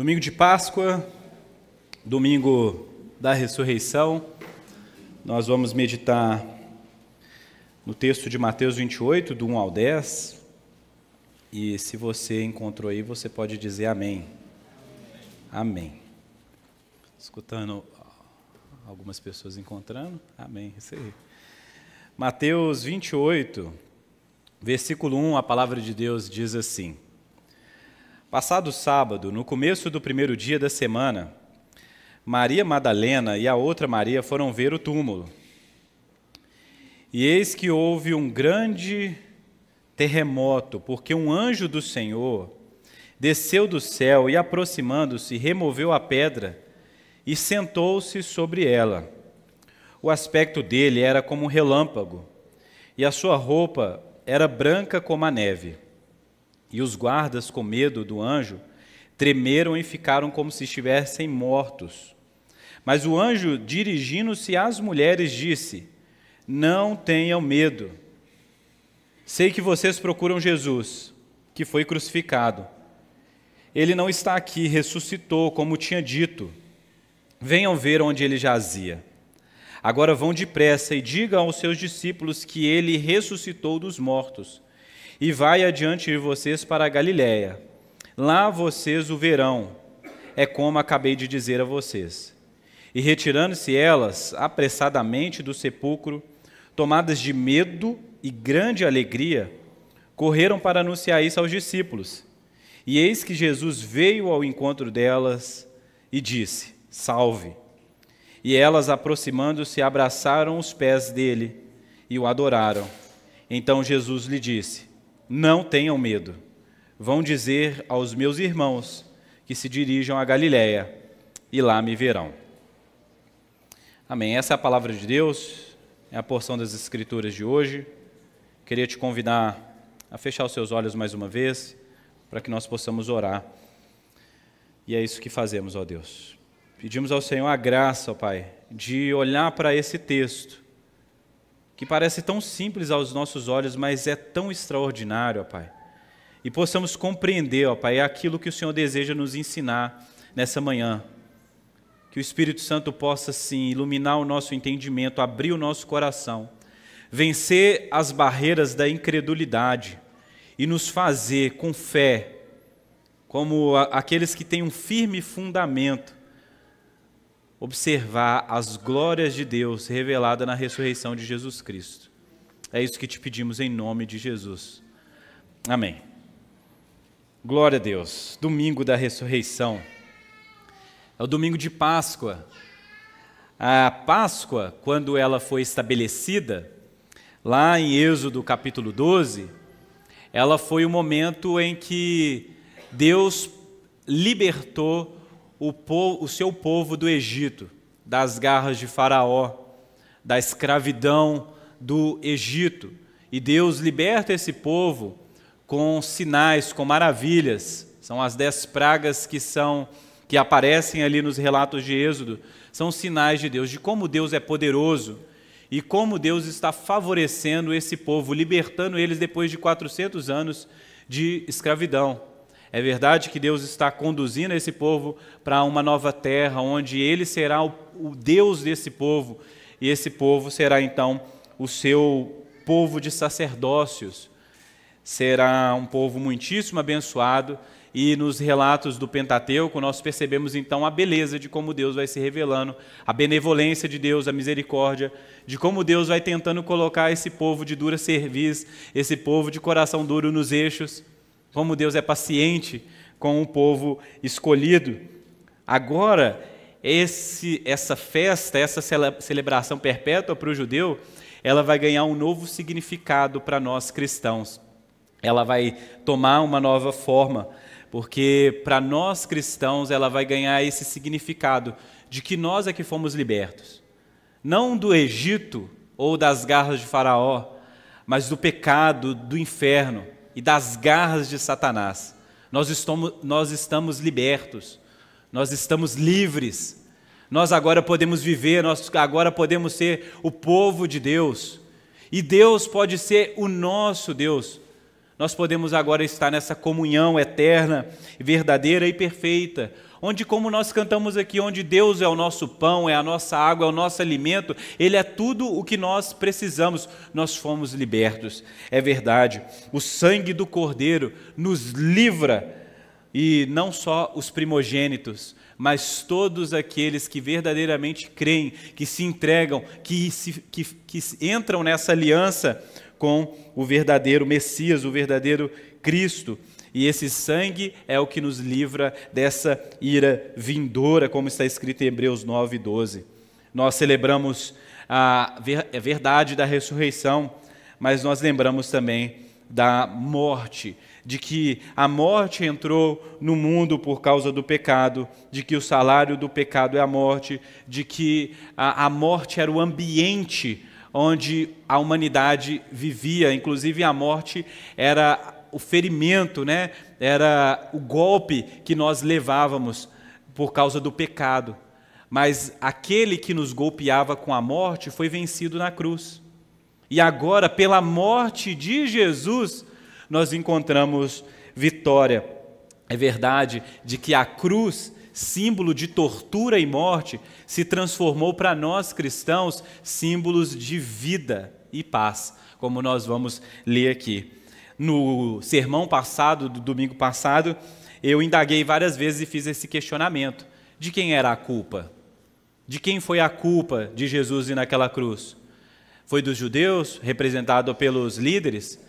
Domingo de Páscoa, domingo da ressurreição, nós vamos meditar no texto de Mateus 28, do 1 ao 10, e se você encontrou aí, você pode dizer amém. Amém. Escutando algumas pessoas encontrando, amém, isso aí. Mateus 28, versículo 1, a palavra de Deus diz assim: Passado o sábado, no começo do primeiro dia da semana, Maria Madalena e a outra Maria foram ver o túmulo. E eis que houve um grande terremoto, porque um anjo do Senhor desceu do céu e, aproximando-se, removeu a pedra e sentou-se sobre ela. O aspecto dele era como um relâmpago, e a sua roupa era branca como a neve. E os guardas, com medo do anjo, tremeram e ficaram como se estivessem mortos. Mas o anjo, dirigindo-se às mulheres, disse: Não tenham medo. Sei que vocês procuram Jesus, que foi crucificado. Ele não está aqui, ressuscitou, como tinha dito. Venham ver onde ele jazia. Agora vão depressa e digam aos seus discípulos que ele ressuscitou dos mortos. E vai adiante de vocês para a Galiléia. Lá vocês o verão, é como acabei de dizer a vocês. E retirando-se elas apressadamente do sepulcro, tomadas de medo e grande alegria, correram para anunciar isso aos discípulos. E eis que Jesus veio ao encontro delas e disse: Salve! E elas, aproximando-se, abraçaram os pés dele e o adoraram. Então Jesus lhe disse: Não tenham medo. Vão dizer aos meus irmãos que se dirijam a Galiléia e lá me verão. Amém. Essa é a palavra de Deus, é a porção das Escrituras de hoje. Queria te convidar a fechar os seus olhos mais uma vez, para que nós possamos orar. E é isso que fazemos, ó Deus. Pedimos ao Senhor a graça, ó Pai, de olhar para esse texto, que parece tão simples aos nossos olhos, mas é tão extraordinário, ó Pai. E possamos compreender, ó Pai, aquilo que o Senhor deseja nos ensinar nessa manhã. Que o Espírito Santo possa, sim, iluminar o nosso entendimento, abrir o nosso coração, vencer as barreiras da incredulidade e nos fazer, com fé, como aqueles que têm um firme fundamento, observar as glórias de Deus reveladas na ressurreição de Jesus Cristo. É isso que te pedimos em nome de Jesus. Amém. Glória a Deus. Domingo da ressurreição. É o domingo de Páscoa. A Páscoa, quando ela foi estabelecida, lá em Êxodo capítulo 12, ela foi o momento em que Deus libertou o seu povo do Egito, das garras de Faraó, da escravidão do Egito. E Deus liberta esse povo com sinais, com maravilhas. São as 10 pragas que aparecem ali nos relatos de Êxodo. São sinais de Deus, de como Deus é poderoso e como Deus está favorecendo esse povo, libertando eles depois de 400 anos de escravidão. É verdade que Deus está conduzindo esse povo para uma nova terra, onde Ele será o Deus desse povo, e esse povo será então o seu povo de sacerdócios. Será um povo muitíssimo abençoado, e nos relatos do Pentateuco nós percebemos então a beleza de como Deus vai se revelando, a benevolência de Deus, a misericórdia, de como Deus vai tentando colocar esse povo de dura cerviz, esse povo de coração duro nos eixos, como Deus é paciente com o povo escolhido. Agora, essa festa, essa celebração perpétua para o judeu, ela vai ganhar um novo significado para nós cristãos. Ela vai tomar uma nova forma, porque para nós cristãos ela vai ganhar esse significado de que nós é que fomos libertos. Não do Egito ou das garras de Faraó, mas do pecado, do inferno e das garras de Satanás. Nós estamos libertos, nós estamos livres, nós agora podemos viver, nós agora podemos ser o povo de Deus, e Deus pode ser o nosso Deus. nós podemos agora estar nessa comunhão eterna, verdadeira e perfeita, onde, como nós cantamos aqui, onde Deus é o nosso pão, é a nossa água, é o nosso alimento, Ele é tudo o que nós precisamos, nós fomos libertos. É verdade, o sangue do Cordeiro nos livra, e não só os primogênitos, mas todos aqueles que verdadeiramente creem, que se entregam, que entram nessa aliança com o verdadeiro Messias, o verdadeiro Cristo. E esse sangue é o que nos livra dessa ira vindoura, como está escrito em Hebreus 9:12. Nós celebramos a verdade da ressurreição, mas nós lembramos também da morte, de que a morte entrou no mundo por causa do pecado, de que o salário do pecado é a morte, de que a morte era o ambiente onde a humanidade vivia, inclusive a morte era o ferimento, né? Era o golpe que nós levávamos por causa do pecado. Mas aquele que nos golpeava com a morte foi vencido na cruz. E agora, pela morte de Jesus, nós encontramos vitória. É verdade de que a cruz, símbolo de tortura e morte, se transformou para nós cristãos símbolos de vida e paz, como nós vamos ler aqui. No sermão passado, do domingo passado, eu indaguei várias vezes e fiz esse questionamento. De quem era a culpa? De quem foi a culpa de Jesus ir naquela cruz? Foi dos judeus, representado pelos líderes?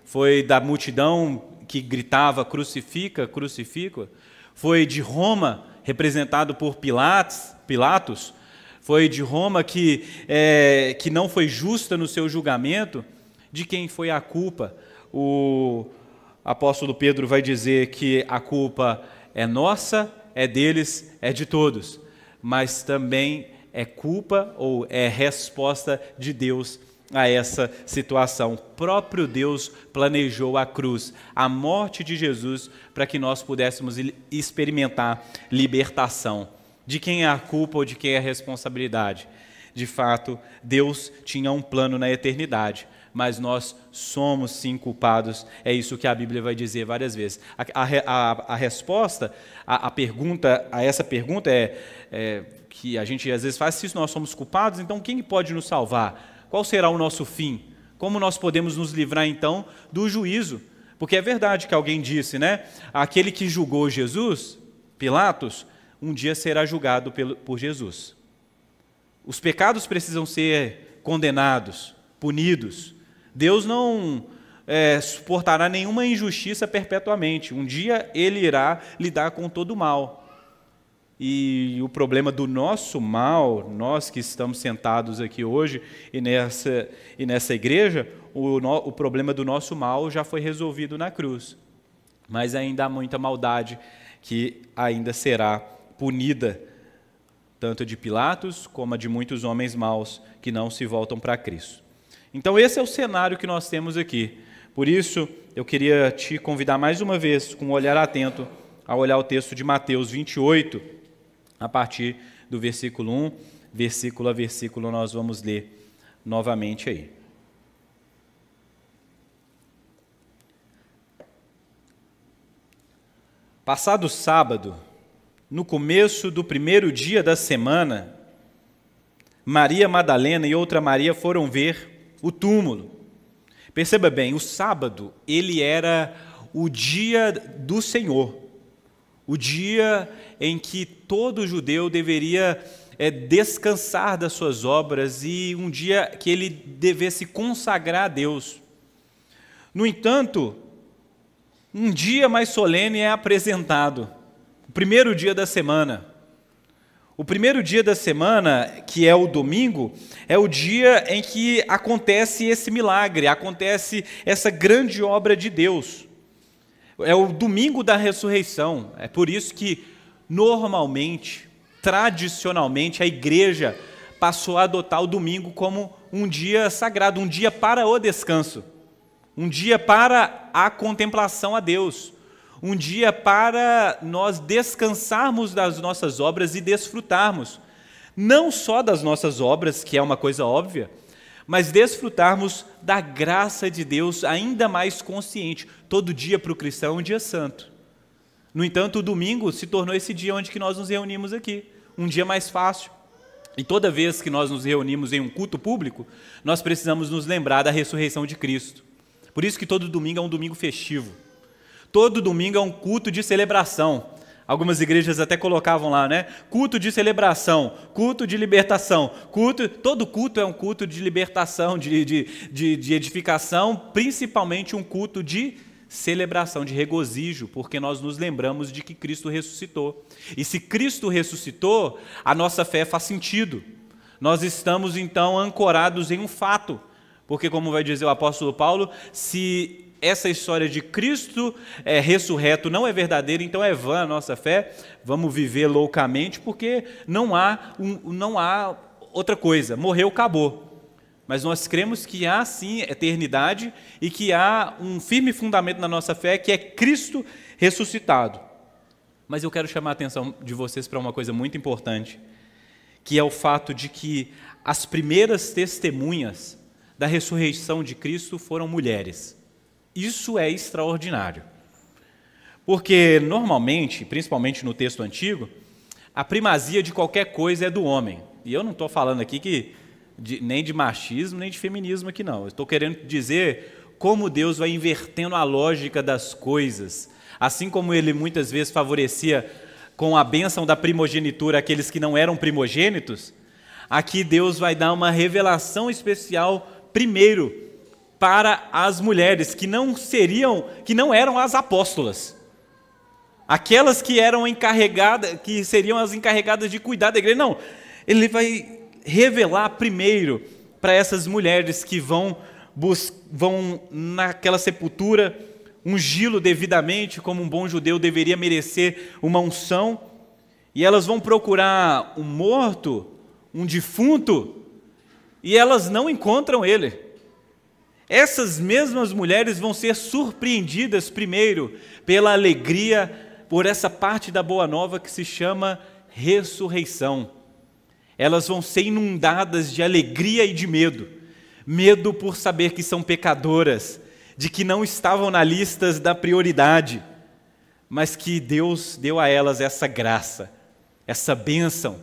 Foi da multidão que gritava, crucifica, crucifica? Foi de Roma, representado por Pilatos? Foi de Roma que não foi justa no seu julgamento? De quem foi a culpa? O apóstolo Pedro vai dizer que a culpa é nossa, é deles, é de todos, mas também é culpa ou é resposta de Deus a essa situação. O próprio Deus planejou a cruz, a morte de Jesus, para que nós pudéssemos experimentar libertação. De quem é a culpa ou de quem é a responsabilidade? De fato, Deus tinha um plano na eternidade, mas nós somos sim culpados. É isso que a Bíblia vai dizer várias vezes. A resposta, a pergunta a essa pergunta é que a gente às vezes faz: se nós somos culpados, então quem pode nos salvar? Qual será o nosso fim? Como nós podemos nos livrar então do juízo? Porque é verdade que alguém disse, né? Aquele que julgou Jesus, Pilatos, um dia será julgado por Jesus. Os pecados precisam ser condenados, punidos. Deus não suportará nenhuma injustiça perpetuamente. Um dia Ele irá lidar com todo o mal. E o problema do nosso mal, nós que estamos sentados aqui hoje e nessa igreja, o problema do nosso mal já foi resolvido na cruz. Mas ainda há muita maldade que ainda será punida, tanto de Pilatos como a de muitos homens maus que não se voltam para Cristo. Então esse é o cenário que nós temos aqui. Por isso, eu queria te convidar mais uma vez, com um olhar atento, a olhar o texto de Mateus 28, a partir do versículo 1, versículo a versículo, nós vamos ler novamente aí. Passado sábado, no começo do primeiro dia da semana, Maria Madalena e outra Maria foram ver o túmulo. Perceba bem, o sábado, ele era o dia do Senhor, o dia em que todo judeu deveria descansar das suas obras e um dia que ele devesse consagrar a Deus. No entanto, um dia mais solene é apresentado, o primeiro dia da semana. O primeiro dia da semana, que é o domingo, é o dia em que acontece esse milagre, acontece essa grande obra de Deus. É o domingo da ressurreição. É por isso que, normalmente, tradicionalmente, a igreja passou a adotar o domingo como um dia sagrado, um dia para o descanso, um dia para a contemplação a Deus, um dia para nós descansarmos das nossas obras e desfrutarmos, não só das nossas obras, que é uma coisa óbvia, mas desfrutarmos da graça de Deus ainda mais consciente. Todo dia para o cristão é um dia santo. No entanto, o domingo se tornou esse dia onde que nós nos reunimos aqui, um dia mais fácil. E toda vez que nós nos reunimos em um culto público, nós precisamos nos lembrar da ressurreição de Cristo. Por isso que todo domingo é um domingo festivo. Todo domingo é um culto de celebração. Algumas igrejas até colocavam lá, né? Culto de celebração, culto de libertação, todo culto é um culto de libertação, de edificação, principalmente um culto de celebração, de regozijo, porque nós nos lembramos de que Cristo ressuscitou. E se Cristo ressuscitou, a nossa fé faz sentido. Nós estamos então ancorados em um fato, porque como vai dizer o apóstolo Paulo, se essa história de Cristo ressurreto não é verdadeira, então é vã a nossa fé, vamos viver loucamente, porque não há outra coisa, morreu, acabou. Mas nós cremos que há sim eternidade e que há um firme fundamento na nossa fé, que é Cristo ressuscitado. Mas eu quero chamar a atenção de vocês para uma coisa muito importante, que é o fato de que as primeiras testemunhas da ressurreição de Cristo foram mulheres. Isso é extraordinário, porque normalmente, principalmente no texto antigo, a primazia de qualquer coisa é do homem. E eu não estou falando aqui nem de machismo, nem de feminismo aqui não. Eu estou querendo dizer como Deus vai invertendo a lógica das coisas. Assim como Ele muitas vezes favorecia com a bênção da primogenitura aqueles que não eram primogênitos, aqui Deus vai dar uma revelação especial primeiro para as mulheres que não eram as apóstolas, aquelas que eram encarregadas, que seriam as encarregadas de cuidar da igreja. Não, ele vai revelar primeiro para essas mulheres que vão naquela sepultura ungí-lo devidamente, como um bom judeu deveria merecer uma unção, e elas vão procurar um morto, um defunto, e elas não encontram ele. Essas mesmas mulheres vão ser surpreendidas primeiro pela alegria, por essa parte da Boa Nova que se chama ressurreição. Elas vão ser inundadas de alegria e de medo. Medo por saber que são pecadoras, de que não estavam na lista da prioridade, mas que Deus deu a elas essa graça, essa bênção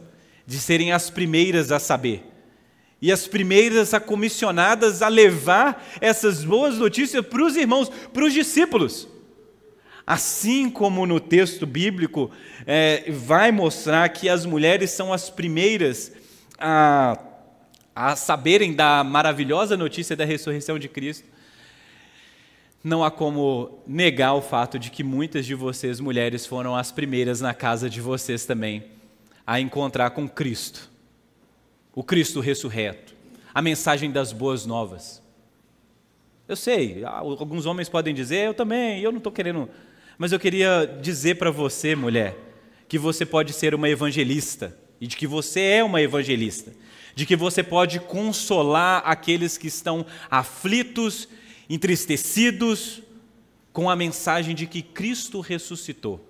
de serem as primeiras a saber. E as primeiras a comissionadas a levar essas boas notícias para os irmãos, para os discípulos. Assim como no texto bíblico vai mostrar que as mulheres são as primeiras a saberem da maravilhosa notícia da ressurreição de Cristo, não há como negar o fato de que muitas de vocês, mulheres, foram as primeiras na casa de vocês também a encontrar com Cristo. O Cristo ressurreto, a mensagem das boas novas. Eu sei, alguns homens podem dizer, eu também, eu não estou querendo, mas eu queria dizer para você, mulher, que você pode ser uma evangelista, e de que você é uma evangelista, de que você pode consolar aqueles que estão aflitos, entristecidos, com a mensagem de que Cristo ressuscitou.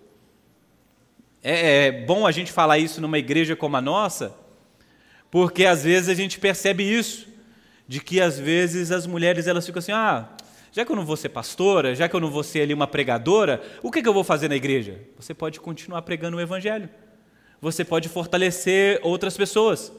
É bom a gente falar isso numa igreja como a nossa, porque às vezes a gente percebe isso, de que às vezes as mulheres elas ficam assim, já que eu não vou ser pastora, já que eu não vou ser ali uma pregadora, o que eu vou fazer na igreja? Você pode continuar pregando o evangelho, você pode fortalecer outras pessoas,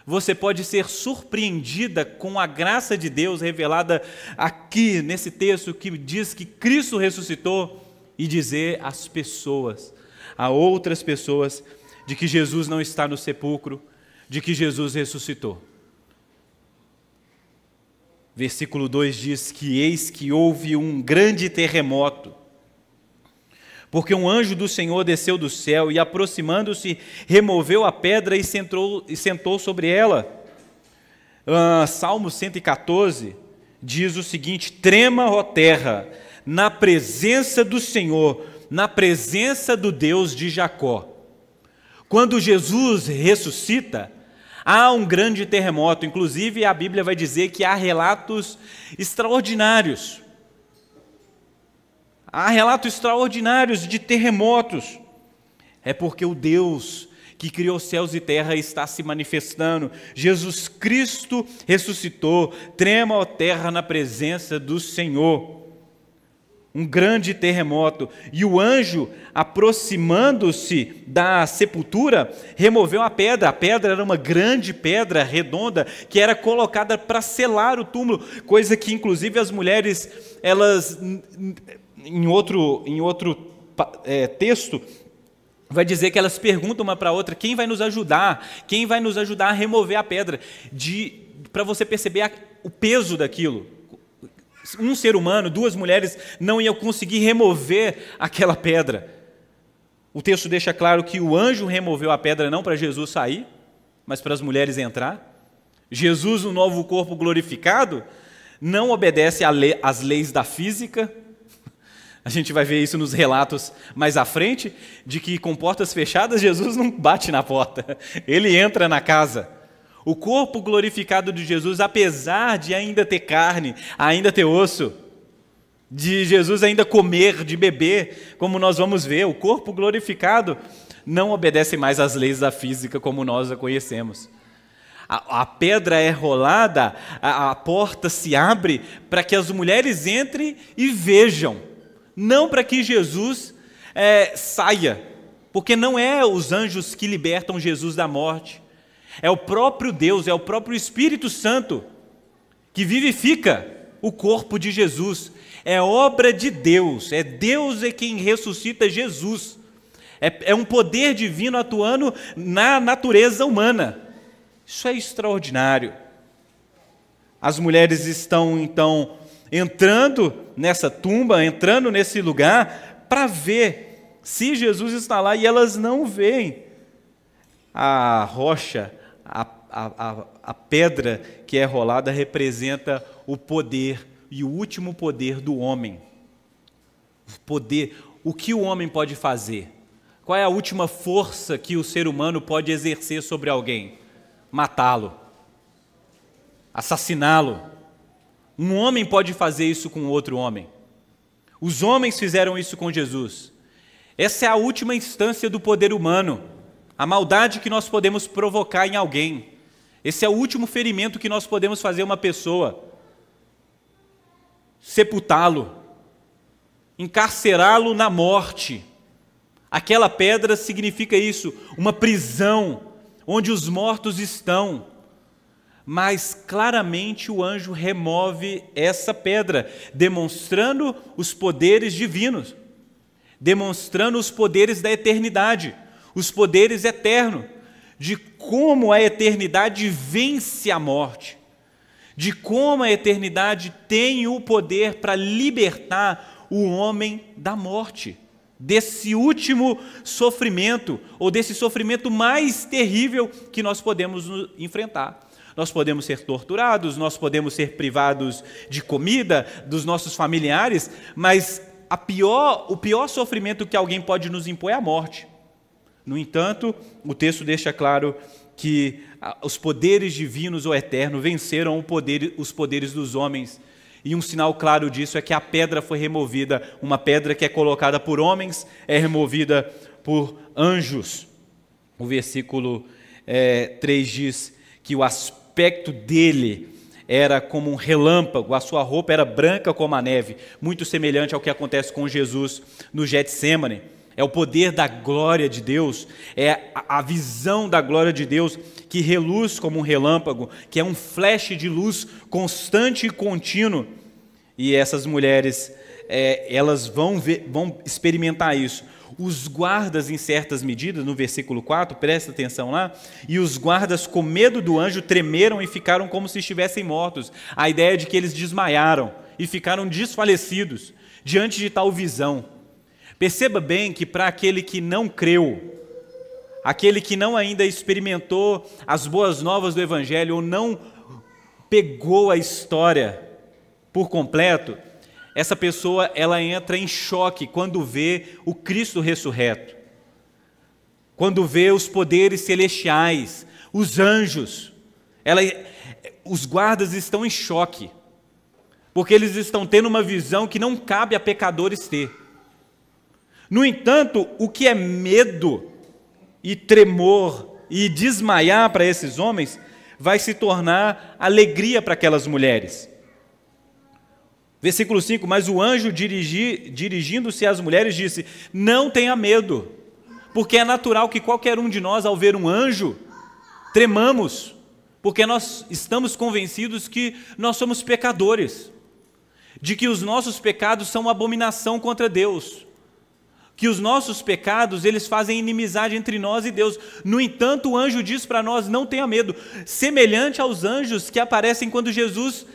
você pode ser surpreendida com a graça de Deus revelada aqui nesse texto que diz que Cristo ressuscitou e dizer às pessoas, a outras pessoas, de que Jesus não está no sepulcro, de que Jesus ressuscitou. Versículo 2 diz que eis que houve um grande terremoto, porque um anjo do Senhor desceu do céu e, aproximando-se, removeu a pedra e sentou sobre ela. Salmo 114 diz o seguinte: trema, ó terra, na presença do Senhor, na presença do Deus de Jacó. Quando Jesus ressuscita, há um grande terremoto. Inclusive a Bíblia vai dizer que há relatos extraordinários. Há relatos extraordinários de terremotos. É porque o Deus que criou céus e terra, está se manifestando. Jesus Cristo ressuscitou, trema a terra na presença do Senhor. Um grande terremoto, e o anjo, aproximando-se da sepultura, removeu a pedra era uma grande pedra redonda, que era colocada para selar o túmulo, coisa que inclusive as mulheres, elas, em outro texto, vai dizer que elas perguntam uma para a outra, quem vai nos ajudar a remover a pedra, para você perceber o peso daquilo. Um ser humano, duas mulheres não iam conseguir remover aquela pedra. O texto deixa claro que o anjo removeu a pedra não para Jesus sair, mas para as mulheres entrar. Jesus, no novo corpo glorificado, não obedece às leis da física. A gente vai ver isso nos relatos mais à frente, de que com portas fechadas Jesus não bate na porta, ele entra na casa. O corpo glorificado de Jesus, apesar de ainda ter carne, ainda ter osso, de Jesus ainda comer, de beber, como nós vamos ver, o corpo glorificado não obedece mais às leis da física como nós a conhecemos. A pedra é rolada, a porta se abre para que as mulheres entrem e vejam, não para que Jesus saia, porque não é os anjos que libertam Jesus da morte. É o próprio Deus, é o próprio Espírito Santo que vivifica o corpo de Jesus. É obra de Deus, é Deus quem ressuscita Jesus. É um poder divino atuando na natureza humana. Isso é extraordinário. As mulheres estão, então, entrando nessa tumba, entrando nesse lugar, para ver se Jesus está lá, e elas não veem. A rocha, a pedra que é rolada representa o poder e o último poder do homem. O que o homem pode fazer? Qual é a última força que o ser humano pode exercer sobre alguém? Matá-lo, assassiná-lo. Um homem pode fazer isso com outro homem. Os homens fizeram isso com Jesus. Essa é a última instância do poder humano. A maldade que nós podemos provocar em alguém. Esse é o último ferimento que nós podemos fazer a uma pessoa. Sepultá-lo. Encarcerá-lo na morte. Aquela pedra significa isso, uma prisão, onde os mortos estão. Mas claramente o anjo remove essa pedra, demonstrando os poderes divinos, demonstrando os poderes da eternidade, os poderes eternos, de como a eternidade vence a morte, de como a eternidade tem o poder para libertar o homem da morte, desse último sofrimento, ou desse sofrimento mais terrível que nós podemos enfrentar. Nós podemos ser torturados, nós podemos ser privados de comida, dos nossos familiares, mas o pior sofrimento que alguém pode nos impor é a morte. No entanto, o texto deixa claro que os poderes divinos ou eternos venceram os poderes dos homens. E um sinal claro disso é que a pedra foi removida. Uma pedra que é colocada por homens é removida por anjos. O versículo 3 diz que o aspecto dele era como um relâmpago, a sua roupa era branca como a neve, muito semelhante ao que acontece com Jesus no Getsêmani. É o poder da glória de Deus, é a visão da glória de Deus que reluz como um relâmpago, que é um flash de luz constante e contínuo. E essas mulheres, elas vão experimentar isso. Os guardas, em certas medidas, no versículo 4, presta atenção lá, e os guardas, com medo do anjo, tremeram e ficaram como se estivessem mortos. A ideia é de que eles desmaiaram e ficaram desfalecidos diante de tal visão. Perceba bem que para aquele que não creu, aquele que não ainda experimentou as boas novas do Evangelho, ou não pegou a história por completo, essa pessoa ela entra em choque quando vê o Cristo ressurreto, quando vê os poderes celestiais, os anjos. Os guardas estão em choque, porque eles estão tendo uma visão que não cabe a pecadores ter. No entanto, o que é medo e tremor e desmaiar para esses homens vai se tornar alegria para aquelas mulheres. Versículo 5, mas o anjo dirigindo-se às mulheres disse, não tenha medo, porque é natural que qualquer um de nós ao ver um anjo, tremamos, porque nós estamos convencidos que nós somos pecadores, de que os nossos pecados são uma abominação contra Deus, que os nossos pecados, eles fazem inimizade entre nós e Deus. No entanto, o anjo diz para nós, não tenha medo, semelhante aos anjos que aparecem quando Jesus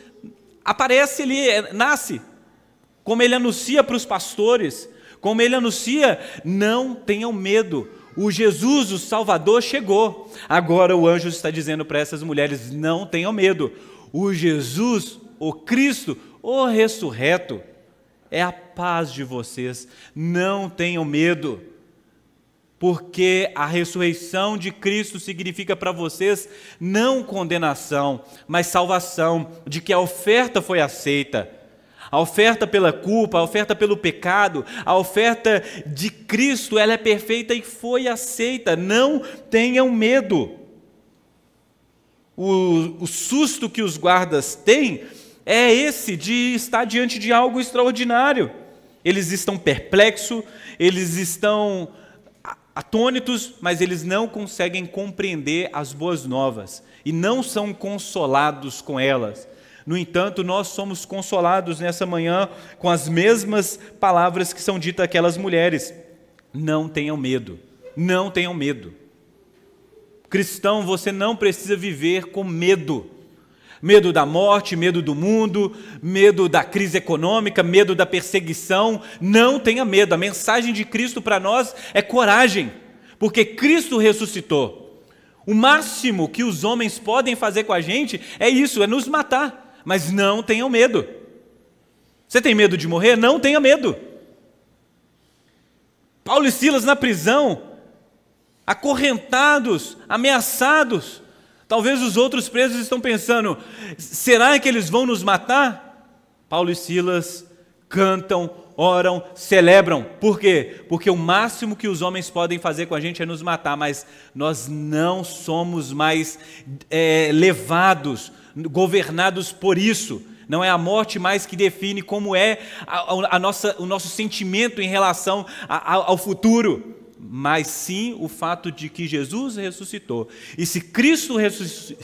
aparece, ele nasce, como ele anuncia para os pastores, como ele anuncia, não tenham medo, o Jesus, o Salvador, chegou. Agora o anjo está dizendo para essas mulheres, não tenham medo, o Jesus, o Cristo, o ressurreto, é a paz de vocês, não tenham medo, porque a ressurreição de Cristo significa para vocês não condenação, mas salvação, de que a oferta foi aceita, a oferta pela culpa, a oferta pelo pecado, a oferta de Cristo, ela é perfeita e foi aceita, não tenham medo. O susto que os guardas têm é esse de estar diante de algo extraordinário. Eles estão perplexos, eles estão atônitos, mas eles não conseguem compreender as boas novas e não são consolados com elas. No entanto, nós somos consolados nessa manhã com as mesmas palavras que são ditas àquelas mulheres. Não tenham medo, não tenham medo. Cristão, você não precisa viver com medo. Medo da morte, medo do mundo, medo da crise econômica, medo da perseguição. Não tenha medo. A mensagem de Cristo para nós é coragem, porque Cristo ressuscitou. O máximo que os homens podem fazer com a gente é isso, é nos matar. Mas não tenham medo. Você tem medo de morrer? Não tenha medo. Paulo e Silas na prisão, acorrentados, ameaçados. Talvez os outros presos estão pensando, será que eles vão nos matar? Paulo e Silas cantam, oram, celebram. Por quê? Porque o máximo que os homens podem fazer com a gente é nos matar, mas nós não somos mais levados, governados por isso. Não é a morte mais que define como é o nosso sentimento em relação ao futuro, mas sim o fato de que Jesus ressuscitou. E se Cristo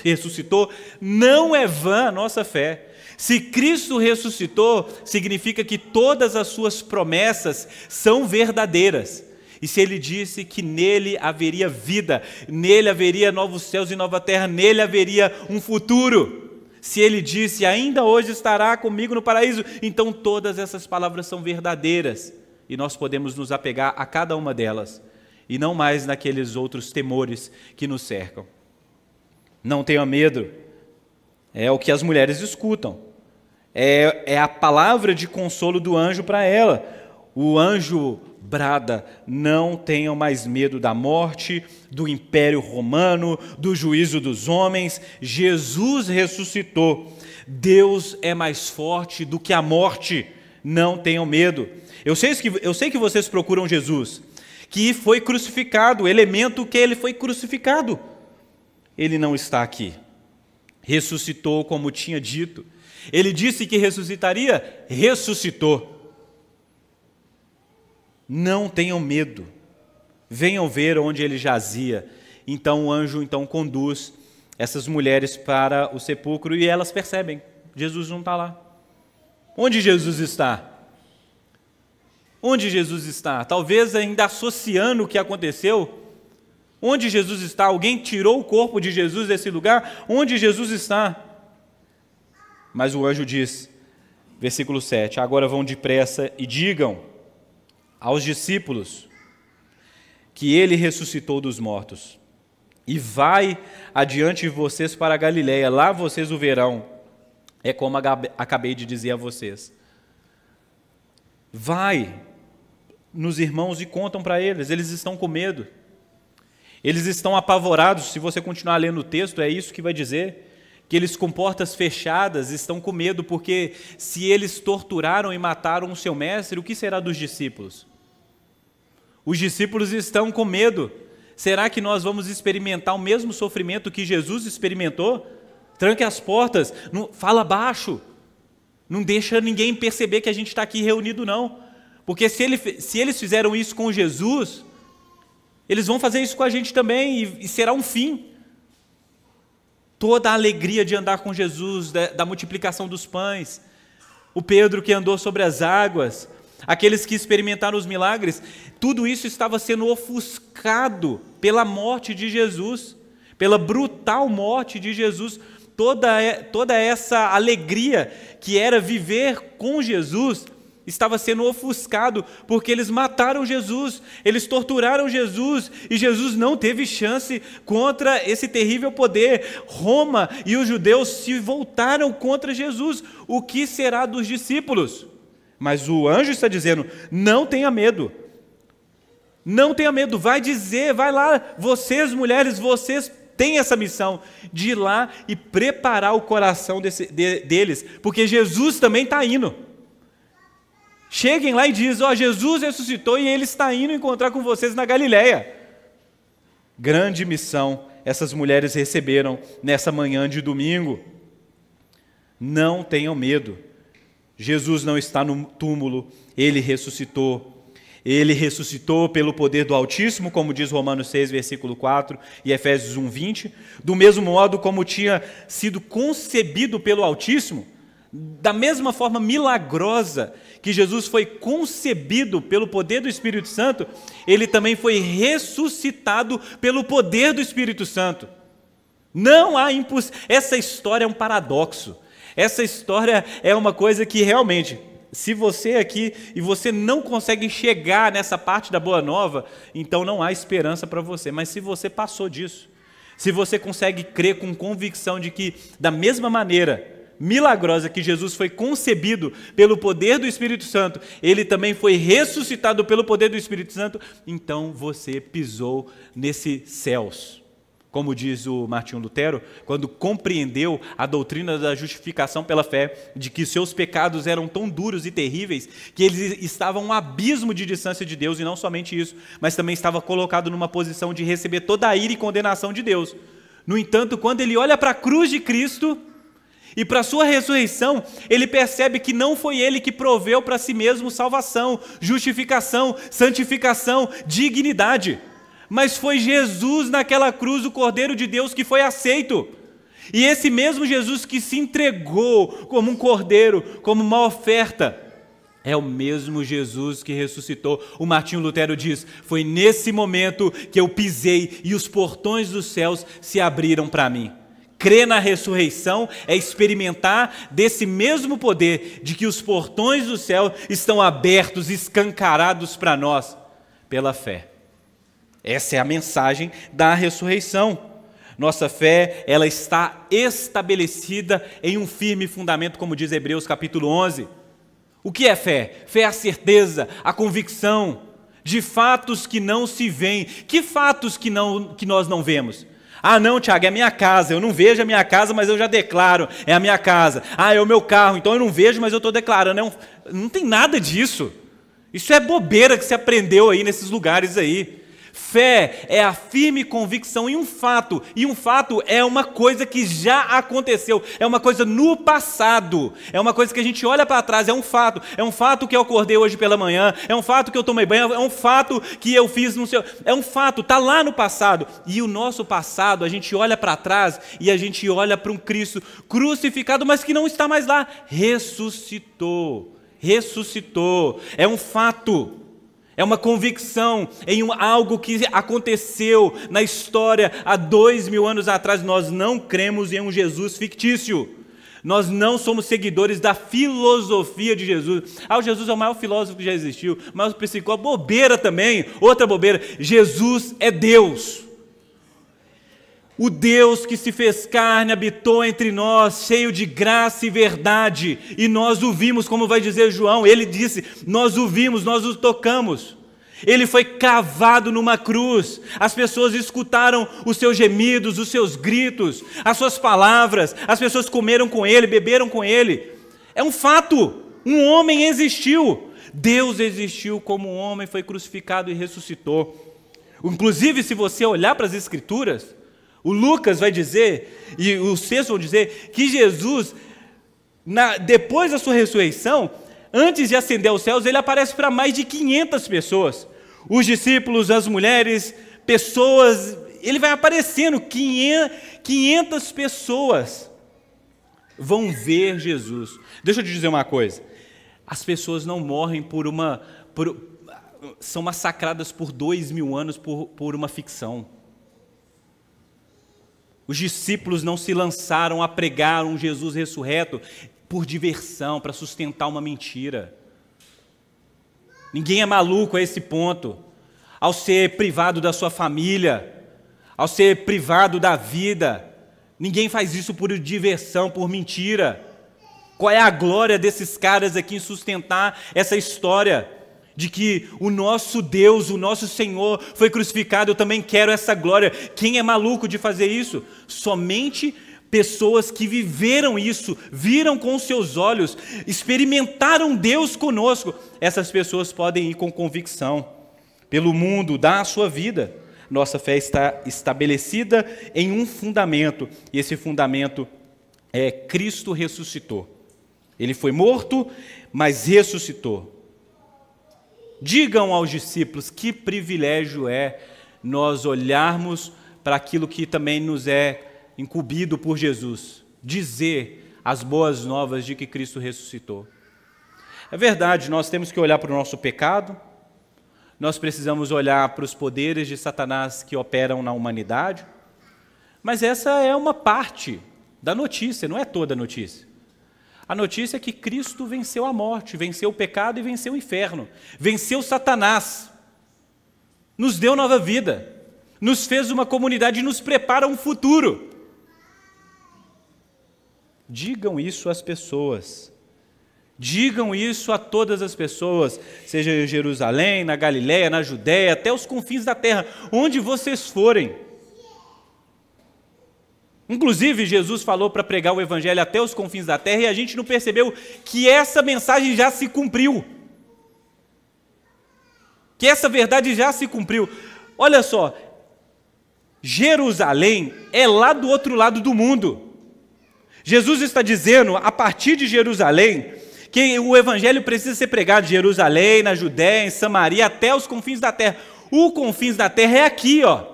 ressuscitou, não é vã a nossa fé. Se Cristo ressuscitou, significa que todas as suas promessas são verdadeiras. E se Ele disse que nele haveria vida, nele haveria novos céus e nova terra, nele haveria um futuro. Se Ele disse, ainda hoje estará comigo no paraíso, então todas essas palavras são verdadeiras. E nós podemos nos apegar a cada uma delas, e não mais naqueles outros temores que nos cercam. Não tenha medo, é o que as mulheres escutam, é a palavra de consolo do anjo para ela. O anjo brada, não tenham mais medo da morte, do império romano, do juízo dos homens. Jesus ressuscitou, Deus é mais forte do que a morte, não tenham medo. Eu sei que vocês procuram Jesus, que foi crucificado, o elemento que ele foi crucificado. Ele não está aqui. Ressuscitou como tinha dito. Ele disse que ressuscitaria, ressuscitou. Não tenham medo. Venham ver onde ele jazia. Então o anjo conduz essas mulheres para o sepulcro e elas percebem, Jesus não está lá. Onde Jesus está? Onde Jesus está? Talvez ainda associando o que aconteceu. Onde Jesus está? Alguém tirou o corpo de Jesus desse lugar? Onde Jesus está? Mas o anjo diz, versículo 7, agora vão depressa e digam aos discípulos que ele ressuscitou dos mortos e vai adiante de vocês para a Galileia, lá vocês o verão. É como acabei de dizer a vocês. Vai nos irmãos e contam para eles, eles estão com medo, eles estão apavorados. Se você continuar lendo o texto, é isso que vai dizer, que eles com portas fechadas estão com medo, porque se eles torturaram e mataram o seu mestre, o que será dos discípulos? Os discípulos estão com medo. Será que nós vamos experimentar o mesmo sofrimento que Jesus experimentou? Tranque as portas, fala baixo, não deixa ninguém perceber que a gente está aqui reunido não, porque se eles fizeram isso com Jesus, eles vão fazer isso com a gente também e será um fim. Toda a alegria de andar com Jesus, da multiplicação dos pães, o Pedro que andou sobre as águas, aqueles que experimentaram os milagres, tudo isso estava sendo ofuscado pela morte de Jesus, pela brutal morte de Jesus. Toda essa alegria que era viver com Jesus estava sendo ofuscado porque eles mataram Jesus, eles torturaram Jesus e Jesus não teve chance contra esse terrível poder. Roma e os judeus se voltaram contra Jesus. O que será dos discípulos? Mas o anjo está dizendo: não tenha medo, não tenha medo, vai lá, vocês mulheres, vocês têm essa missão de ir lá e preparar o coração deles, porque Jesus também está indo. Cheguem lá e dizem: Jesus ressuscitou e Ele está indo encontrar com vocês na Galileia. Grande missão essas mulheres receberam nessa manhã de domingo. Não tenham medo. Jesus não está no túmulo, Ele ressuscitou. Ele ressuscitou pelo poder do Altíssimo, como diz Romanos 6, versículo 4 e Efésios 1, 20. Do mesmo modo como tinha sido concebido pelo Altíssimo, da mesma forma milagrosa que Jesus foi concebido pelo poder do Espírito Santo, Ele também foi ressuscitado pelo poder do Espírito Santo. Não há essa história é um paradoxo. Essa história é uma coisa que realmente, se você aqui e você não consegue chegar nessa parte da Boa Nova, então não há esperança para você. Mas se você passou disso, se você consegue crer com convicção de que, da mesma maneira milagrosa que Jesus foi concebido pelo poder do Espírito Santo, Ele também foi ressuscitado pelo poder do Espírito Santo, então você pisou nesses céus. Como diz o Martinho Lutero, quando compreendeu a doutrina da justificação pela fé, de que seus pecados eram tão duros e terríveis, que eles estavam a um abismo de distância de Deus, e não somente isso, mas também estava colocado numa posição de receber toda a ira e condenação de Deus. No entanto, quando ele olha para a cruz de Cristo e para a sua ressurreição, ele percebe que não foi ele que proveu para si mesmo salvação, justificação, santificação, dignidade, mas foi Jesus naquela cruz, o Cordeiro de Deus, que foi aceito. E esse mesmo Jesus que se entregou como um cordeiro, como uma oferta, é o mesmo Jesus que ressuscitou. O Martinho Lutero diz: foi nesse momento que eu pisei e os portões dos céus se abriram para mim. Crer na ressurreição é experimentar desse mesmo poder, de que os portões do céu estão abertos, escancarados para nós, pela fé. Essa é a mensagem da ressurreição. Nossa fé, ela está estabelecida em um firme fundamento, como diz Hebreus capítulo 11. O que é fé? Fé é a certeza, a convicção de fatos que não se veem. Que fatos que nós não vemos? Ah, não, Tiago, é a minha casa. Eu não vejo a minha casa, mas eu já declaro, é a minha casa. Ah, é o meu carro, então eu não vejo, mas eu estou declarando. Não tem nada disso. Isso é bobeira que se aprendeu aí nesses lugares aí. Fé é a firme convicção em um fato, e um fato é uma coisa que já aconteceu, é uma coisa no passado, é uma coisa que a gente olha para trás, é um fato que eu acordei hoje pela manhã, é um fato que eu tomei banho, é um fato que eu fiz é um fato, está lá no passado. E o nosso passado, a gente olha para trás e a gente olha para um Cristo crucificado, mas que não está mais lá, ressuscitou, é um fato. É uma convicção em algo que aconteceu na história há 2000 anos atrás. Nós não cremos em um Jesus fictício. Nós não somos seguidores da filosofia de Jesus. Ah, o Jesus é o maior filósofo que já existiu, mas o psicólogo, bobeira também, outra bobeira. Jesus é Deus. O Deus que se fez carne habitou entre nós, cheio de graça e verdade, e nós o vimos, como vai dizer João. Ele disse: nós o vimos, nós o tocamos. Ele foi cravado numa cruz, as pessoas escutaram os seus gemidos, os seus gritos, as suas palavras, as pessoas comeram com ele, beberam com ele. É um fato, um homem existiu, Deus existiu como um homem, foi crucificado e ressuscitou. Inclusive, se você olhar para as Escrituras, o Lucas vai dizer, e os textos vão dizer, que Jesus, depois da sua ressurreição, antes de ascender aos céus, ele aparece para mais de 500 pessoas. Os discípulos, as mulheres, pessoas, ele vai aparecendo, 500 pessoas vão ver Jesus. Deixa eu te dizer uma coisa, as pessoas não morrem são massacradas por 2000 anos por uma ficção. Os discípulos não se lançaram a pregar um Jesus ressurreto por diversão, para sustentar uma mentira. Ninguém é maluco a esse ponto, ao ser privado da sua família, ao ser privado da vida. Ninguém faz isso por diversão, por mentira. Qual é a glória desses caras aqui em sustentar essa história de que o nosso Deus, o nosso Senhor foi crucificado? Eu também quero essa glória. Quem é maluco de fazer isso? Somente pessoas que viveram isso, viram com os seus olhos, experimentaram Deus conosco. Essas pessoas podem ir com convicção pelo mundo, dar a sua vida. Nossa fé está estabelecida em um fundamento, e esse fundamento é Cristo ressuscitou. Ele foi morto, mas ressuscitou. Digam aos discípulos que privilégio é nós olharmos para aquilo que também nos é incumbido por Jesus, dizer as boas novas de que Cristo ressuscitou. É verdade, nós temos que olhar para o nosso pecado, nós precisamos olhar para os poderes de Satanás que operam na humanidade, mas essa é uma parte da notícia, não é toda a notícia. A notícia é que Cristo venceu a morte, venceu o pecado e venceu o inferno, venceu Satanás, nos deu nova vida, nos fez uma comunidade e nos prepara um futuro. Digam isso às pessoas, digam isso a todas as pessoas, seja em Jerusalém, na Galiléia, na Judéia, até os confins da terra, onde vocês forem. Inclusive, Jesus falou para pregar o evangelho até os confins da terra e a gente não percebeu que essa mensagem já se cumpriu. Que essa verdade já se cumpriu. Olha só, Jerusalém é lá do outro lado do mundo. Jesus está dizendo, a partir de Jerusalém, que o evangelho precisa ser pregado em Jerusalém, na Judéia, em Samaria, até os confins da terra. O confins da terra é aqui, ó.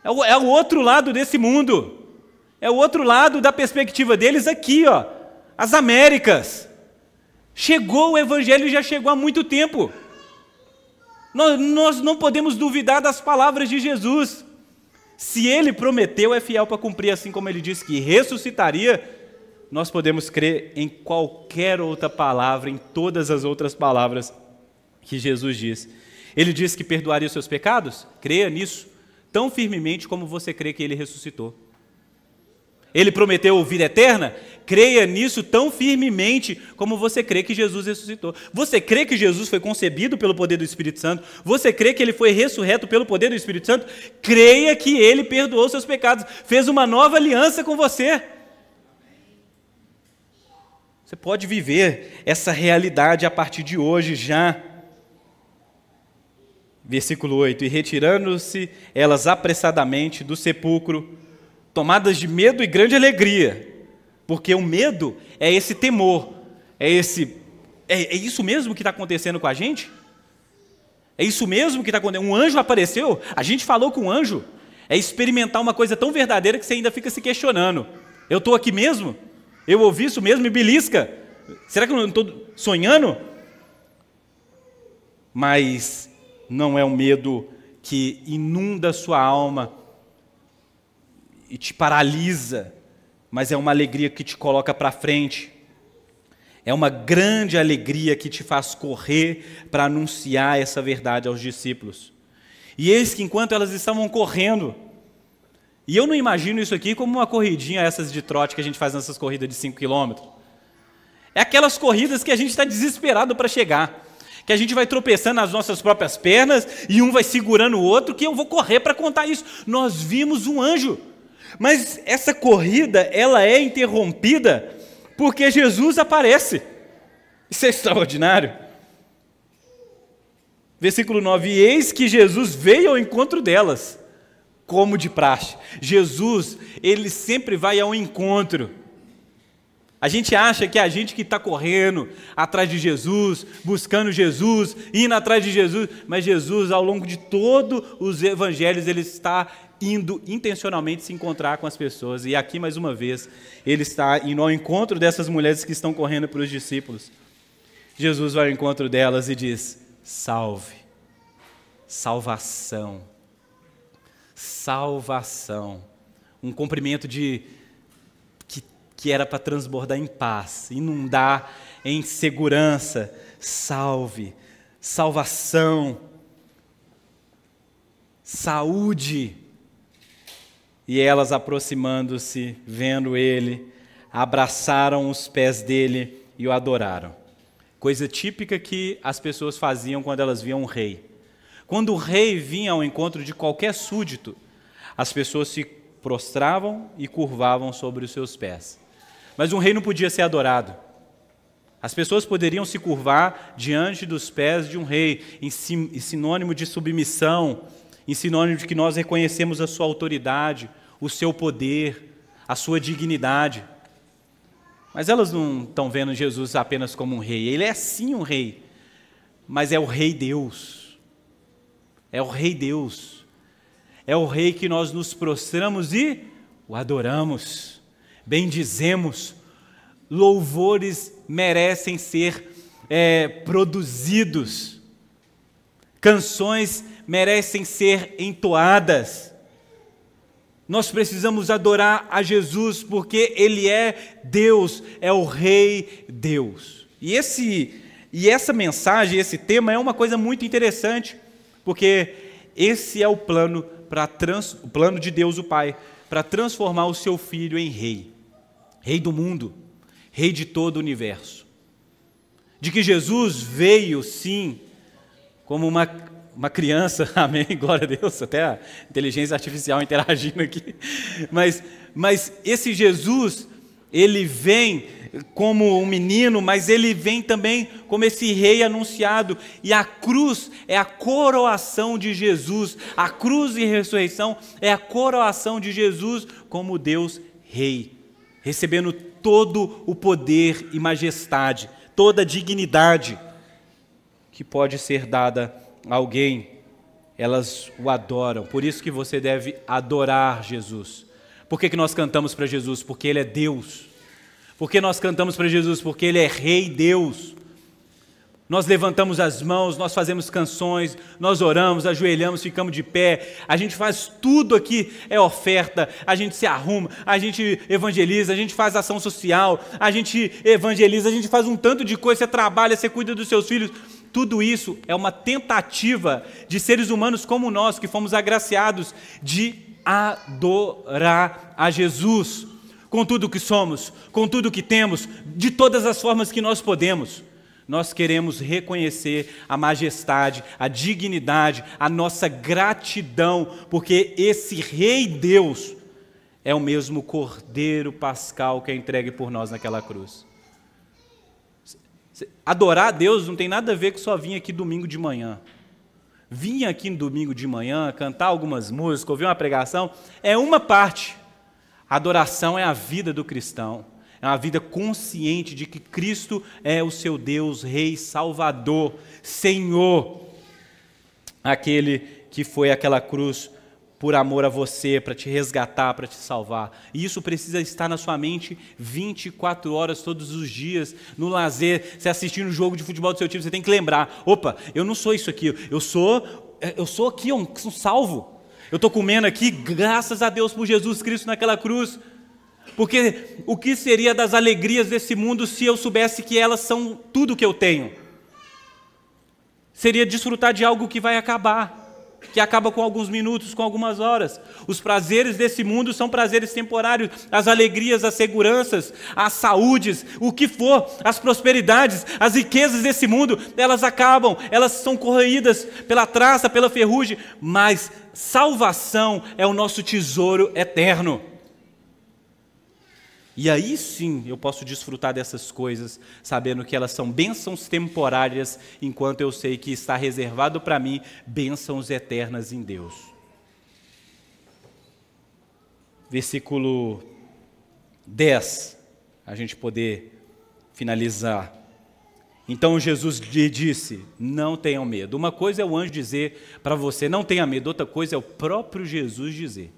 É o outro lado desse mundo. É o outro lado da perspectiva deles aqui, ó. As Américas. Chegou o evangelho e já chegou há muito tempo. Nós não podemos duvidar das palavras de Jesus. Se ele prometeu, é fiel para cumprir, assim como ele disse que ressuscitaria, nós podemos crer em qualquer outra palavra, em todas as outras palavras que Jesus diz. Ele disse que perdoaria os seus pecados? Creia nisso tão firmemente como você crê que ele ressuscitou. Ele prometeu vida eterna? Creia nisso tão firmemente como você crê que Jesus ressuscitou. Você crê que Jesus foi concebido pelo poder do Espírito Santo? Você crê que ele foi ressurreto pelo poder do Espírito Santo? Creia que ele perdoou seus pecados, fez uma nova aliança com você. Você pode viver essa realidade a partir de hoje já. Versículo 8, e retirando-se elas apressadamente do sepulcro, tomadas de medo e grande alegria, porque o medo é esse temor, é isso mesmo que está acontecendo com a gente? É isso mesmo que está acontecendo? Um anjo apareceu, a gente falou com um anjo, é experimentar uma coisa tão verdadeira que você ainda fica se questionando, eu estou aqui mesmo? Eu ouvi isso mesmo, me belisca, será que eu não estou sonhando? Mas não é um medo que inunda a sua alma e te paralisa, mas é uma alegria que te coloca para frente. É uma grande alegria que te faz correr para anunciar essa verdade aos discípulos. E eis que enquanto elas estavam correndo, e eu não imagino isso aqui como uma corridinha essas de trote que a gente faz nessas corridas de 5 quilômetros. É aquelas corridas que a gente está desesperado para chegar, que a gente vai tropeçando nas nossas próprias pernas e um vai segurando o outro, que eu vou correr para contar isso. Nós vimos um anjo, mas essa corrida ela é interrompida porque Jesus aparece. Isso é extraordinário. Versículo 9: e eis que Jesus veio ao encontro delas, como de praxe. Jesus, ele sempre vai ao encontro. A gente acha que é a gente que está correndo atrás de Jesus, buscando Jesus, indo atrás de Jesus, mas Jesus, ao longo de todos os evangelhos, ele está indo intencionalmente se encontrar com as pessoas. E aqui, mais uma vez, ele está indo ao encontro dessas mulheres que estão correndo para os discípulos. Jesus vai ao encontro delas e diz: salve, salvação, salvação. Um cumprimento que era para transbordar em paz, inundar em segurança. Salve, salvação, saúde. E elas, aproximando-se, vendo ele, abraçaram os pés dele e o adoraram. Coisa típica que as pessoas faziam quando elas viam um rei. Quando o rei vinha ao encontro de qualquer súdito, as pessoas se prostravam e curvavam sobre os seus pés. Mas um rei não podia ser adorado. As pessoas poderiam se curvar diante dos pés de um rei, em sinônimo de submissão, em sinônimo de que nós reconhecemos a sua autoridade, o seu poder, a sua dignidade. Mas elas não estão vendo Jesus apenas como um rei. Ele é sim um rei, mas é o Rei Deus. É o Rei Deus. É o Rei que nós nos prostramos e o adoramos, bendizemos. Louvores merecem ser produzidos. Canções merecem ser entoadas. Nós precisamos adorar a Jesus porque Ele é Deus, é o Rei Deus. E essa mensagem, esse tema é uma coisa muito interessante, porque esse é o plano de Deus o Pai, para transformar o seu Filho em Rei. Rei do mundo, Rei de todo o universo. De que Jesus veio, sim, como uma criança, amém, glória a Deus, até a inteligência artificial interagindo aqui, mas esse Jesus, ele vem como um menino, mas ele vem também como esse rei anunciado, e a cruz é a coroação de Jesus, a cruz e ressurreição é a coroação de Jesus como Deus Rei, recebendo todo o poder e majestade, toda a dignidade que pode ser dada a alguém, elas o adoram. Por isso que você deve adorar Jesus. Por que nós cantamos para Jesus? Porque Ele é Deus. Por que nós cantamos para Jesus? Porque Ele é Rei Deus. Nós levantamos as mãos, nós fazemos canções, nós oramos, ajoelhamos, ficamos de pé, a gente faz tudo aqui, é oferta, a gente se arruma, a gente evangeliza, a gente faz ação social, a gente evangeliza, a gente faz um tanto de coisa, você trabalha, você cuida dos seus filhos. Tudo isso é uma tentativa de seres humanos como nós, que fomos agraciados de adorar a Jesus, com tudo que somos, com tudo que temos, de todas as formas que nós podemos. Nós queremos reconhecer a majestade, a dignidade, a nossa gratidão, porque esse Rei Deus é o mesmo Cordeiro Pascal que é entregue por nós naquela cruz. Adorar a Deus não tem nada a ver com só vir aqui domingo de manhã. Vir aqui no domingo de manhã, cantar algumas músicas, ouvir uma pregação, é uma parte. A adoração é a vida do cristão. É uma vida consciente de que Cristo é o seu Deus, Rei, Salvador, Senhor. Aquele que foi àquela cruz por amor a você, para te resgatar, para te salvar. E isso precisa estar na sua mente 24 horas todos os dias, no lazer, você assistindo um jogo de futebol do seu time, você tem que lembrar, opa, eu não sou isso aqui, eu sou aqui um salvo. Eu estou comendo aqui, graças a Deus por Jesus Cristo naquela cruz. Porque o que seria das alegrias desse mundo se eu soubesse que elas são tudo que eu tenho? Seria desfrutar de algo que vai acabar, que acaba com alguns minutos, com algumas horas. Os prazeres desse mundo são prazeres temporários, as alegrias, as seguranças, as saúdes, o que for, as prosperidades, as riquezas desse mundo, elas acabam, elas são corroídas pela traça, pela ferrugem, mas salvação é o nosso tesouro eterno. E aí sim eu posso desfrutar dessas coisas, sabendo que elas são bênçãos temporárias, enquanto eu sei que está reservado para mim bênçãos eternas em Deus. Versículo 10, a gente poder finalizar. Então Jesus lhe disse, não tenham medo. Uma coisa é o anjo dizer para você, não tenha medo, outra coisa é o próprio Jesus dizer.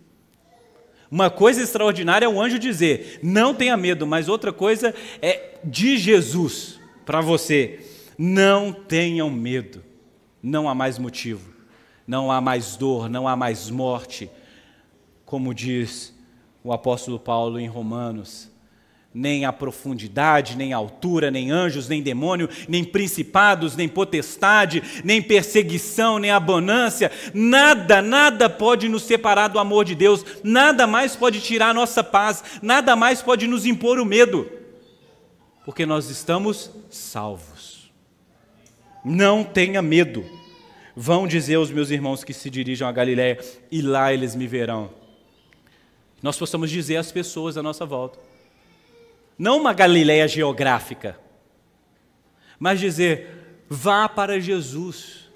Uma coisa extraordinária é o anjo dizer, não tenha medo, mas outra coisa é de Jesus para você, não tenham medo. Não há mais motivo, não há mais dor, não há mais morte, como diz o apóstolo Paulo em Romanos. Nem a profundidade, nem a altura, nem anjos, nem demônio, nem principados, nem potestade, nem perseguição, nem abundância, nada pode nos separar do amor de Deus, nada mais pode tirar a nossa paz, nada mais pode nos impor o medo, porque nós estamos salvos. Não tenha medo. Vão dizer aos meus irmãos que se dirijam a Galiléia, e lá eles me verão. Nós possamos dizer às pessoas à nossa volta, não uma Galiléia geográfica, mas dizer, vá para Jesus,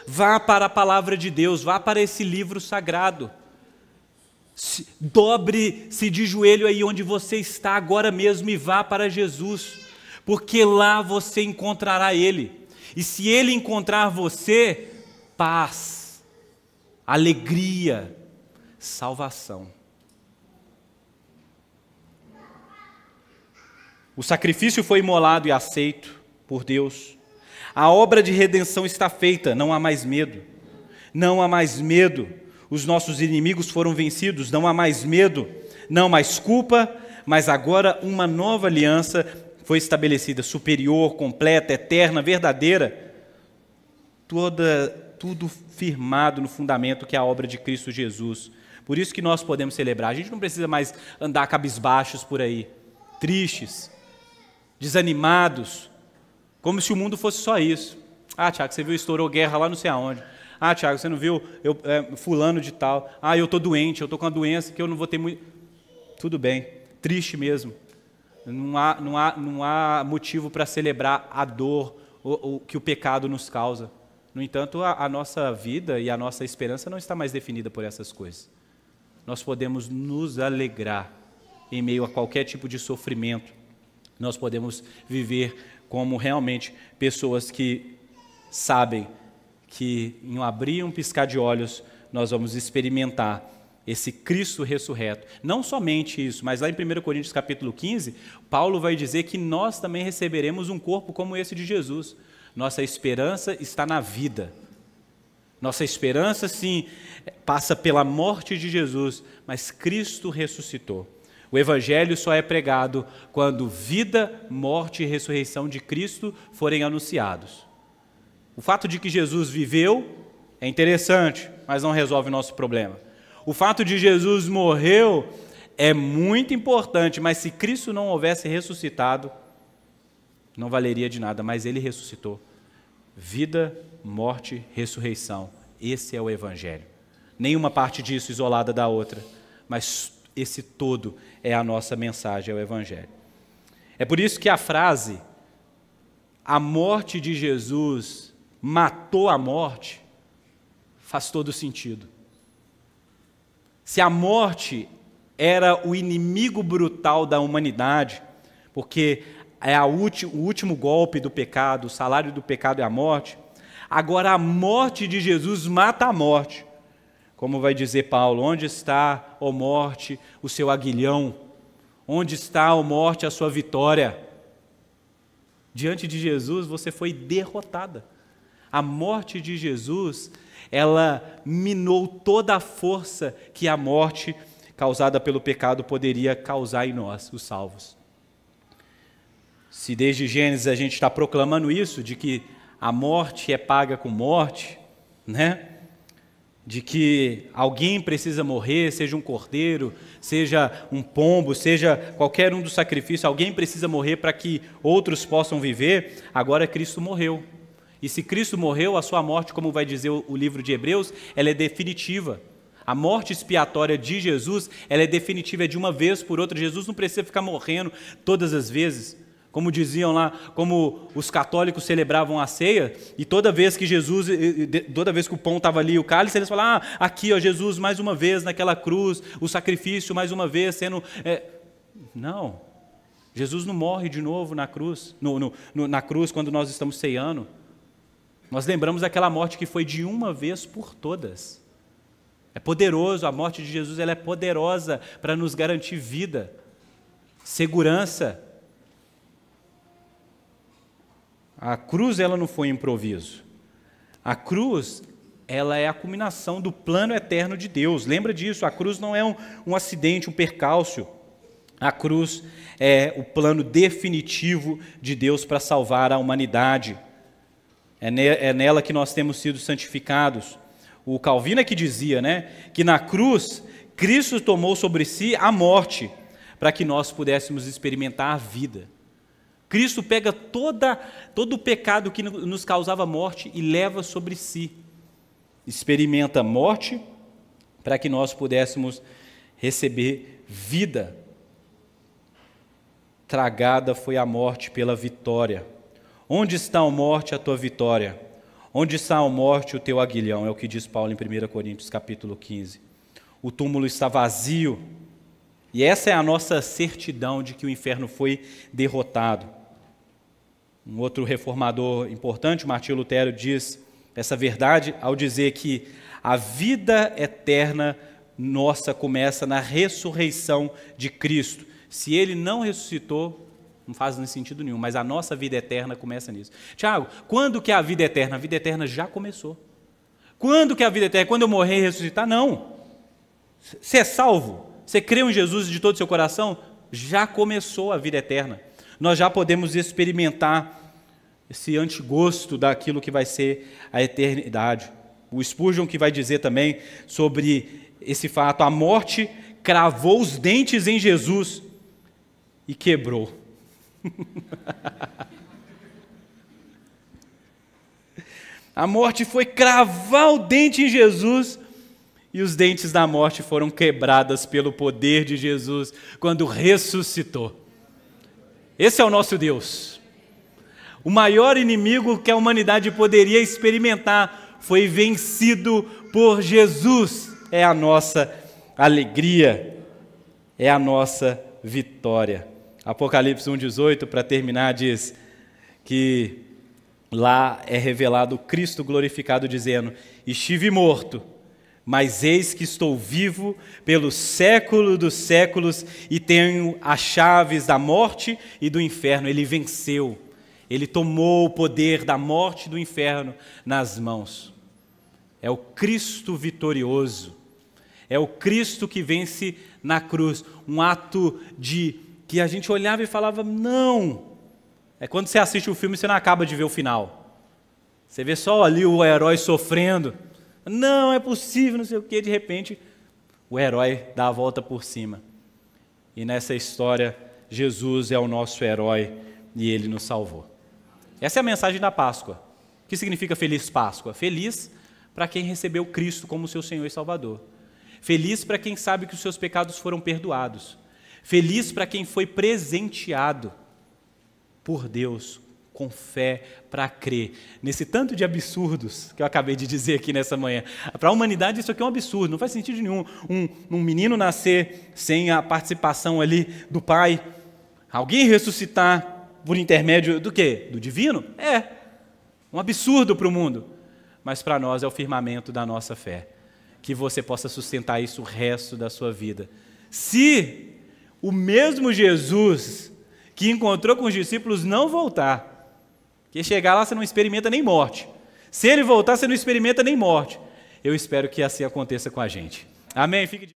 vá para a palavra de Deus, vá para esse livro sagrado, dobre-se de joelho aí onde você está agora mesmo e vá para Jesus, porque lá você encontrará Ele, e se Ele encontrar você, paz, alegria, salvação. O sacrifício foi imolado e aceito por Deus. A obra de redenção está feita, não há mais medo. Não há mais medo. Os nossos inimigos foram vencidos, não há mais medo. Não mais culpa, mas agora uma nova aliança foi estabelecida, superior, completa, eterna, verdadeira. Tudo firmado no fundamento que é a obra de Cristo Jesus. Por isso que nós podemos celebrar. A gente não precisa mais andar cabisbaixos por aí, tristes, desanimados, como se o mundo fosse só isso. Ah, Tiago, você viu, estourou guerra lá não sei aonde. Ah, Tiago, você não viu fulano de tal. Ah, eu estou doente, eu estou com uma doença que eu não vou ter muito... Tudo bem, triste mesmo. Não há motivo para celebrar a dor que o pecado nos causa. No entanto, a nossa vida e a nossa esperança não está mais definida por essas coisas. Nós podemos nos alegrar em meio a qualquer tipo de sofrimento. Nós podemos viver como realmente pessoas que sabem que em um abrir e um piscar de olhos nós vamos experimentar esse Cristo ressurreto. Não somente isso, mas lá em 1 Coríntios capítulo 15, Paulo vai dizer que nós também receberemos um corpo como esse de Jesus. Nossa esperança está na vida. Nossa esperança, sim, passa pela morte de Jesus, mas Cristo ressuscitou. O Evangelho só é pregado quando vida, morte e ressurreição de Cristo forem anunciados. O fato de que Jesus viveu é interessante, mas não resolve o nosso problema. O fato de Jesus morreu é muito importante, mas se Cristo não houvesse ressuscitado, não valeria de nada, mas Ele ressuscitou. Vida, morte, ressurreição. Esse é o Evangelho. Nenhuma parte disso isolada da outra, mas esse todo é a nossa mensagem, é o Evangelho. É por isso que a frase, a morte de Jesus matou a morte, faz todo sentido. Se a morte era o inimigo brutal da humanidade, porque é o último golpe do pecado, o salário do pecado é a morte, agora a morte de Jesus mata a morte. Como vai dizer Paulo, onde está, ó morte, o seu aguilhão? Onde está, ó morte, a sua vitória? Diante de Jesus você foi derrotada. A morte de Jesus, ela minou toda a força que a morte causada pelo pecado poderia causar em nós, os salvos. Se desde Gênesis a gente está proclamando isso, de que a morte é paga com morte, né? De que alguém precisa morrer, seja um cordeiro, seja um pombo, seja qualquer um dos sacrifícios, alguém precisa morrer para que outros possam viver, agora Cristo morreu. E se Cristo morreu, a sua morte, como vai dizer o livro de Hebreus, ela é definitiva. A morte expiatória de Jesus, ela é definitiva, é de uma vez por outra. Jesus não precisa ficar morrendo todas as vezes. Como diziam lá, como os católicos celebravam a ceia, e toda vez que o pão estava ali, o cálice, eles falavam, aqui, ó, Jesus, mais uma vez naquela cruz, o sacrifício mais uma vez sendo... Não, Jesus não morre de novo na cruz, na cruz quando nós estamos ceando. Nós lembramos daquela morte que foi de uma vez por todas. É poderoso, a morte de Jesus ela é poderosa para nos garantir vida, segurança. A cruz ela não foi improviso. A cruz ela é a culminação do plano eterno de Deus. Lembra disso, a cruz não é um acidente, um percalço. A cruz é o plano definitivo de Deus para salvar a humanidade. É nela que nós temos sido santificados. O Calvino é que dizia, que na cruz, Cristo tomou sobre si a morte, para que nós pudéssemos experimentar a vida. Cristo pega todo o pecado que nos causava morte e leva sobre si. Experimenta a morte, para que nós pudéssemos receber vida. Tragada foi a morte pela vitória. Onde está a morte, a tua vitória? Onde está a morte, o teu aguilhão? É o que diz Paulo em 1 Coríntios capítulo 15. O túmulo está vazio. E essa é a nossa certidão de que o inferno foi derrotado. Um outro reformador importante, Martinho Lutero, diz essa verdade ao dizer que a vida eterna nossa começa na ressurreição de Cristo. Se Ele não ressuscitou, não faz sentido nenhum, mas a nossa vida eterna começa nisso. Tiago, quando que é a vida eterna? A vida eterna já começou. Quando que é a vida eterna? Quando eu morrer e ressuscitar? Não. Você é salvo? Você creu em Jesus de todo o seu coração? Já começou a vida eterna. Nós já podemos experimentar esse antigosto daquilo que vai ser a eternidade. O Spurgeon que vai dizer também sobre esse fato, a morte cravou os dentes em Jesus e quebrou. A morte foi cravar o dente em Jesus e os dentes da morte foram quebradas pelo poder de Jesus quando ressuscitou. Esse é o nosso Deus. O maior inimigo que a humanidade poderia experimentar foi vencido por Jesus. É a nossa alegria, é a nossa vitória. Apocalipse 1,18, para terminar, diz que lá é revelado o Cristo glorificado, dizendo: estive morto, mas eis que estou vivo pelo século dos séculos e tenho as chaves da morte e do inferno. Ele venceu, ele tomou o poder da morte e do inferno nas mãos. É o Cristo vitorioso, é o Cristo que vence na cruz, um ato que a gente olhava e falava, não. É quando você assiste o filme e você não acaba de ver o final. Você vê só ali o herói sofrendo. Não é possível, não sei o quê. De repente, o herói dá a volta por cima. E nessa história, Jesus é o nosso herói e Ele nos salvou. Essa é a mensagem da Páscoa. O que significa Feliz Páscoa? Feliz para quem recebeu Cristo como seu Senhor e Salvador. Feliz para quem sabe que os seus pecados foram perdoados. Feliz para quem foi presenteado por Deus com fé para crer. Nesse tanto de absurdos que eu acabei de dizer aqui nessa manhã. Para a humanidade isso aqui é um absurdo, não faz sentido nenhum. Um menino nascer sem a participação ali do pai. Alguém ressuscitar por intermédio do quê? Do divino? É um absurdo para o mundo. Mas para nós é o firmamento da nossa fé. Que você possa sustentar isso o resto da sua vida. Se o mesmo Jesus que encontrou com os discípulos não voltar, que chegar lá você não experimenta nem morte. Se ele voltar, você não experimenta nem morte. Eu espero que assim aconteça com a gente. Amém? Fique de...